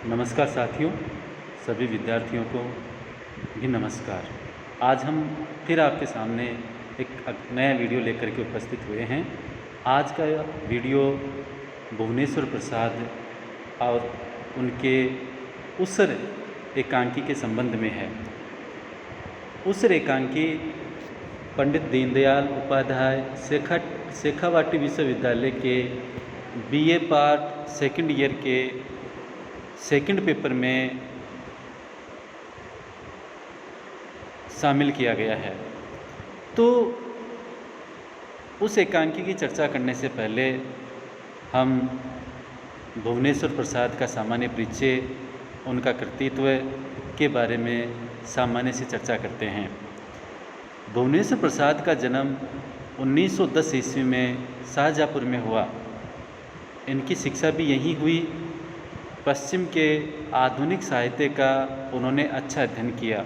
नमस्कार साथियों, सभी विद्यार्थियों को भी नमस्कार। आज हम फिर आपके सामने एक नया वीडियो लेकर के उपस्थित हुए हैं। आज का वीडियो भुवनेश्वर प्रसाद और उनके उसर एकांकी के संबंध में है। उसर एकांकी पंडित दीनदयाल उपाध्याय शेखावाटी विश्वविद्यालय के बीए पार्ट सेकंड ईयर के सेकंड पेपर में शामिल किया गया है। तो उस एकांकी की चर्चा करने से पहले हम भुवनेश्वर प्रसाद का सामान्य परिचय, उनका कृतित्व के बारे में सामान्य से चर्चा करते हैं। भुवनेश्वर प्रसाद का जन्म 1910 ईस्वी में शाहजहाँपुर में हुआ। इनकी शिक्षा भी यहीं हुई। पश्चिम के आधुनिक साहित्य का उन्होंने अच्छा अध्ययन किया।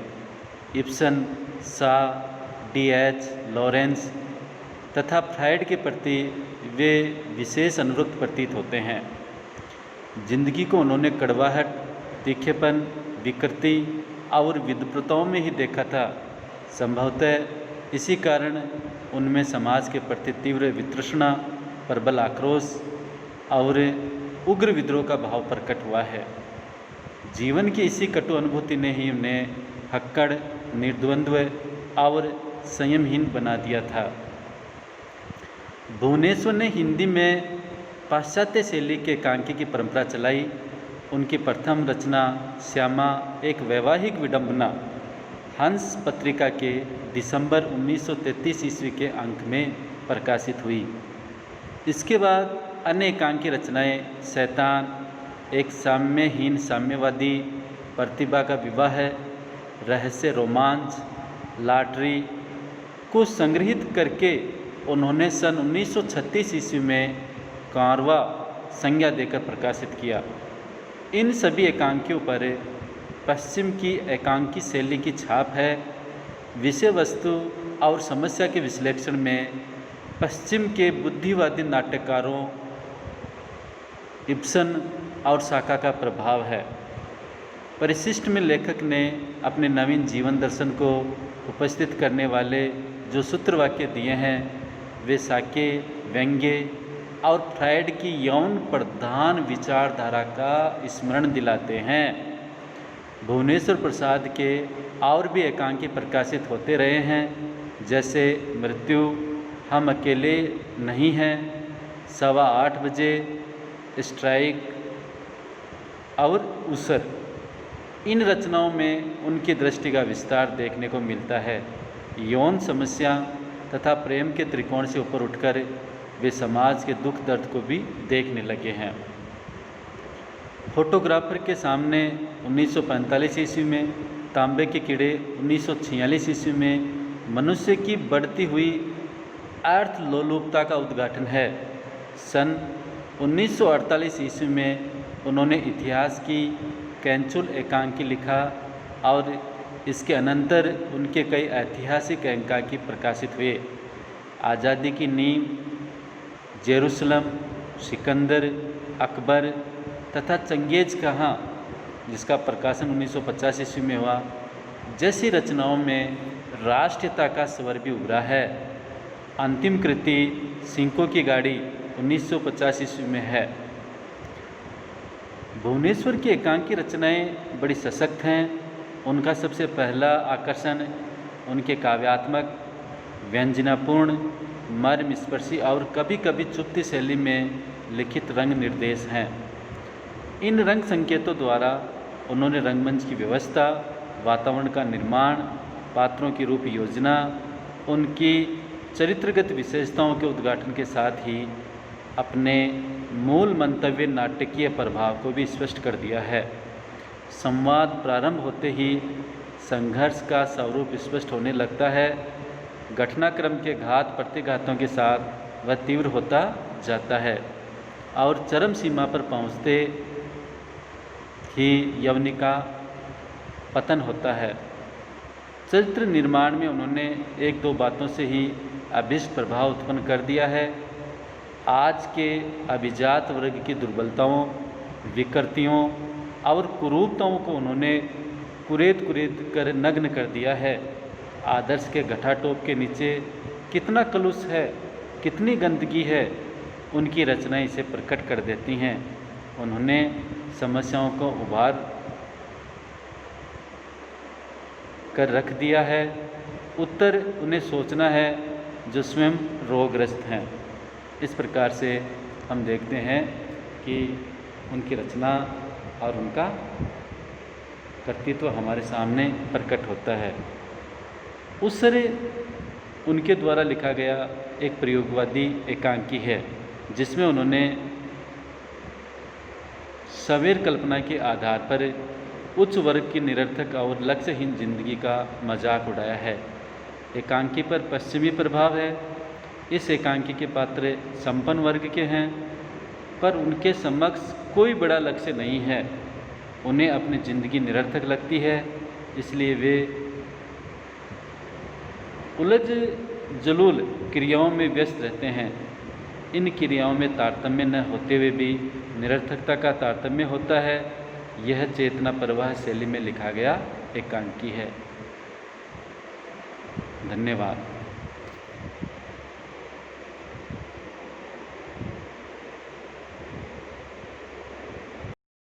इब्सन, शा, डी.एच. लॉरेंस तथा फ्रायड के प्रति वे विशेष अनुरक्त प्रतीत होते हैं। जिंदगी को उन्होंने कड़वाहट, तीखेपन, विकृति और विद्वताओं में ही देखा था। संभवतः इसी कारण उनमें समाज के प्रति तीव्र वितृष्णा, प्रबल आक्रोश और उग्र विद्रोह का भाव प्रकट हुआ है। जीवन की इसी कटु अनुभूति ने ही उन्हें हक्कड़, निर्द्वंद्व और संयमहीन बना दिया था। भुवनेश्वर ने हिंदी में पाश्चात्य शैली के एकांकी की परंपरा चलाई। उनकी प्रथम रचना श्यामा एक वैवाहिक विडंबना हंस पत्रिका के दिसंबर 1933 ईस्वी के अंक में प्रकाशित हुई। इसके बाद अन्य एकांकी रचनाएं शैतान, एक साम्यहीन साम्यवादी, प्रतिभा का विवाह, रहस्य रोमांच, लॉटरी को संग्रहित करके उन्होंने सन 1936 ईस्वी में कारवा संज्ञा देकर प्रकाशित किया। इन सभी एकांकियों पर पश्चिम की एकांकी शैली की छाप है। विषय वस्तु और समस्या के विश्लेषण में पश्चिम के बुद्धिवादी नाट्यकारों इब्सन और साका का प्रभाव है। परिशिष्ट में लेखक ने अपने नवीन जीवन दर्शन को उपस्थित करने वाले जो सूत्रवाक्य दिए हैं वे साके, व्यंग्य और फ्रायड की यौन प्रधान विचारधारा का स्मरण दिलाते हैं। भुवनेश्वर प्रसाद के और भी एकांकी प्रकाशित होते रहे हैं, जैसे मृत्यु, हम अकेले नहीं हैं, 8:15 बजे, स्ट्राइक और उसर। इन रचनाओं में उनकी दृष्टि का विस्तार देखने को मिलता है। यौन समस्या तथा प्रेम के त्रिकोण से ऊपर उठकर वे समाज के दुख दर्द को भी देखने लगे हैं। फोटोग्राफर के सामने 1945 ईस्वी में, तांबे के कीड़े 1946 ईस्वी में मनुष्य की बढ़ती हुई अर्थ लोलुपता का उद्घाटन है। सन 1948 ईस्वी में उन्होंने इतिहास की कैंचुल एकांकी लिखा और इसके अनंतर उनके कई ऐतिहासिक एकांकी प्रकाशित हुए। आज़ादी की नींव, जेरूसलम, सिकंदर, अकबर तथा चंगेज कहाँ, जिसका प्रकाशन 1950 ईस्वी में हुआ, जैसी रचनाओं में राष्ट्रीयता का स्वर भी उभरा है। अंतिम कृति सिंकों की गाड़ी 1950 ईस्वी में है। भुवनेश्वर की एकांकी रचनाएं बड़ी सशक्त हैं। उनका सबसे पहला आकर्षण उनके काव्यात्मक, व्यंजनापूर्ण, मर्मस्पर्शी और कभी कभी चुप्ती शैली में लिखित रंग निर्देश हैं। इन रंग संकेतों द्वारा उन्होंने रंगमंच की व्यवस्था, वातावरण का निर्माण, पात्रों की रूप योजना, उनकी चरित्रगत विशेषताओं के उद्घाटन के साथ ही अपने मूल मंतव्य नाटकीय प्रभाव को भी स्पष्ट कर दिया है। संवाद प्रारंभ होते ही संघर्ष का स्वरूप स्पष्ट होने लगता है। घटनाक्रम के घात प्रतिघातों के साथ वह तीव्र होता जाता है और चरम सीमा पर पहुँचते ही यवनिका पतन होता है। चरित्र निर्माण में उन्होंने एक दो बातों से ही अभिष्ट प्रभाव उत्पन्न कर दिया है। आज के अभिजात वर्ग की दुर्बलताओं, विकृतियों और कुरूपताओं को उन्होंने कुरेद कुरेद कर नग्न कर दिया है। आदर्श के घटाटोप के नीचे कितना कलुष है, कितनी गंदगी है, उनकी रचनाएं इसे प्रकट कर देती हैं। उन्होंने समस्याओं को उभार कर रख दिया है, उत्तर उन्हें सोचना है जो स्वयं रोगग्रस्त हैं। इस प्रकार से हम देखते हैं कि उनकी रचना और उनका कर्तृत्व हमारे सामने प्रकट होता है। उस तरह उनके द्वारा लिखा गया एक प्रयोगवादी एकांकी है, जिसमें उन्होंने सवेर कल्पना के आधार पर उच्च वर्ग की निरर्थक और लक्ष्यहीन जिंदगी का मजाक उड़ाया है। एकांकी पर पश्चिमी प्रभाव है। इस एकांकी के पात्र संपन्न वर्ग के हैं, पर उनके समक्ष कोई बड़ा लक्ष्य नहीं है। उन्हें अपनी जिंदगी निरर्थक लगती है, इसलिए वे उलझ जलूल क्रियाओं में व्यस्त रहते हैं। इन क्रियाओं में तारतम्य न होते हुए भी निरर्थकता का तारतम्य होता है। यह चेतना प्रवाह शैली में लिखा गया एकांकी है। धन्यवाद।